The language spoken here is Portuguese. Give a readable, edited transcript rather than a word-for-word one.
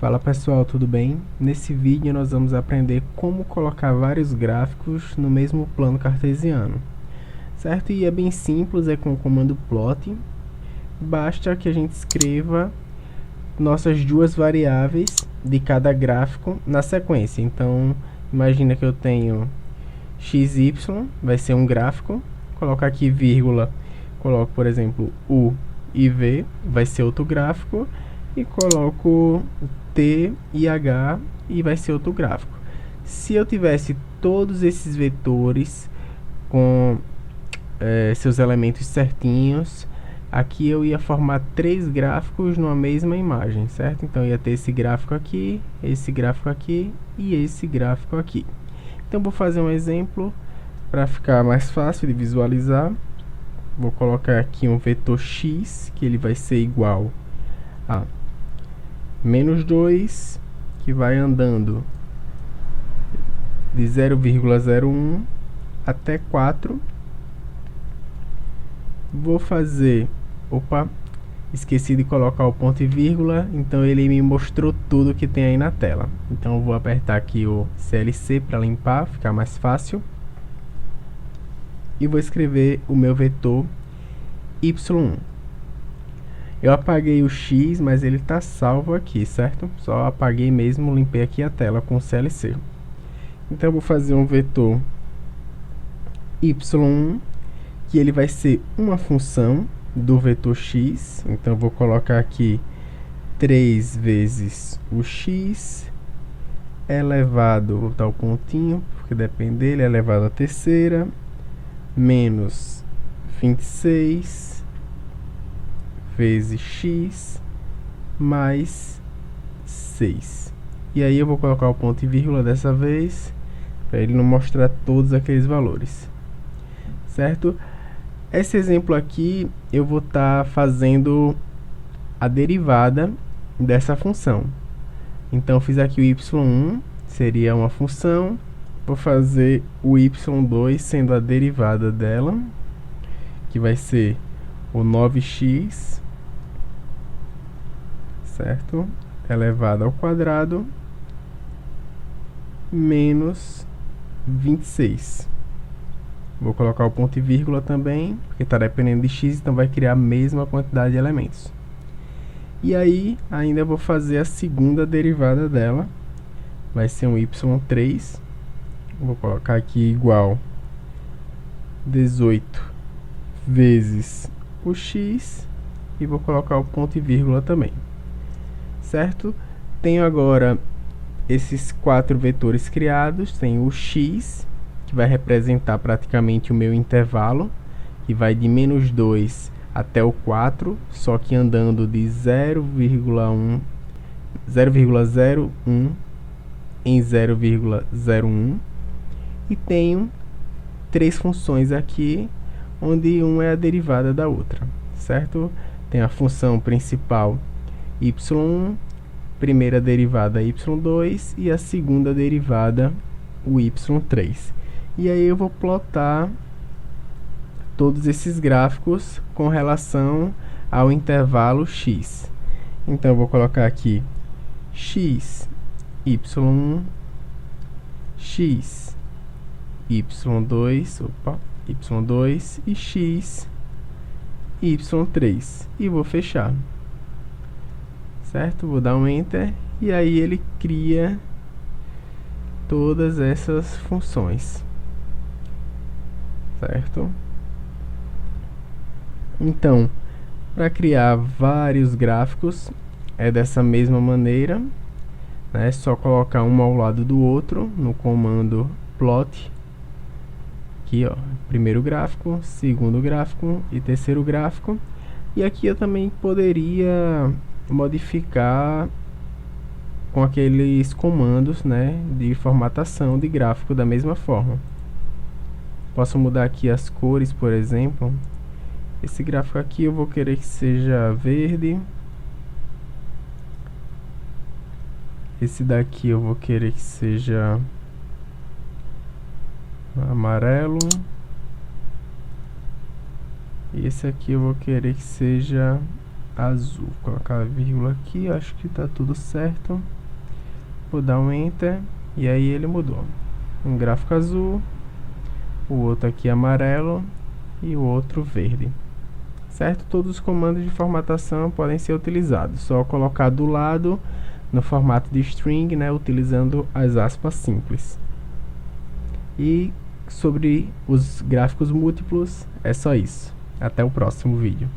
Fala pessoal, tudo bem? Nesse vídeo nós vamos aprender como colocar vários gráficos no mesmo plano cartesiano, certo? E é bem simples, é com o comando plot. Basta que a gente escreva nossas duas variáveis de cada gráfico na sequência. Então, imagina que eu tenho xy, vai ser um gráfico, coloco aqui vírgula, coloco por exemplo u e v, vai ser outro gráfico, e coloco T e H e vai ser outro gráfico. Se eu tivesse todos esses vetores com seus elementos certinhos, aqui eu ia formar três gráficos numa mesma imagem, certo? Então ia ter esse gráfico aqui e esse gráfico aqui. Então vou fazer um exemplo para ficar mais fácil de visualizar. Vou colocar aqui um vetor x, que ele vai ser igual a menos 2, que vai andando de 0,01 até 4. Vou fazer... Opa, esqueci de colocar o ponto e vírgula, então ele me mostrou tudo que tem aí na tela. Então eu vou apertar aqui o CLC para limpar, ficar mais fácil. E vou escrever o meu vetor y1. Eu apaguei o x, mas ele está salvo aqui, certo? Só apaguei mesmo, limpei aqui a tela com o CLC. Então eu vou fazer um vetor y1, que ele vai ser uma função do vetor x. Então eu vou colocar aqui 3 vezes o x elevado, vou botar o pontinho, porque depende dele, elevado à terceira, menos 26 vezes x mais 6. E aí eu vou colocar o ponto e vírgula dessa vez, para ele não mostrar todos aqueles valores, certo? Esse exemplo aqui eu vou estar fazendo a derivada dessa função. Então eu fiz aqui o y1, seria uma função, vou fazer o y2 sendo a derivada dela, que vai ser o 9x, certo? Elevado ao quadrado, menos 26. Vou colocar o ponto e vírgula também, porque está dependendo de x, então vai criar a mesma quantidade de elementos. E aí, ainda vou fazer a segunda derivada dela, vai ser um y3. Vou colocar aqui igual 18 vezes o x, e vou colocar o ponto e vírgula também, certo? Tenho agora esses 4 vetores criados, tenho o x, que vai representar praticamente o meu intervalo, que vai de menos 2 até o 4, só que andando de 0,01 em 0,01, e tenho 3 funções aqui, onde uma é a derivada da outra, certo? Tem a função principal y1, primeira derivada y2 e a segunda derivada o y3. E aí eu vou plotar todos esses gráficos com relação ao intervalo x. Então eu vou colocar aqui x, y1, x, y2, y2 e x, y3, e vou fechar, certo? Vou dar um enter, e aí ele cria todas essas funções, certo? Então, para criar vários gráficos é dessa mesma maneira, né? É só colocar um ao lado do outro no comando plot. Aqui, ó, primeiro gráfico, segundo gráfico e terceiro gráfico. E aqui eu também poderia modificar com aqueles comandos, né, de formatação de gráfico da mesma forma. Posso mudar aqui as cores, por exemplo. Esse gráfico aqui eu vou querer que seja verde. Esse daqui eu vou querer que seja amarelo. E esse aqui eu vou querer que seja azul. Vou colocar a vírgula aqui, acho que tá tudo certo. Vou dar um enter e aí ele mudou. Um gráfico azul, o outro aqui amarelo e o outro verde. Certo? Todos os comandos de formatação podem ser utilizados. Só colocar do lado no formato de string, né, utilizando as aspas simples. E sobre os gráficos múltiplos é só isso. Até o próximo vídeo.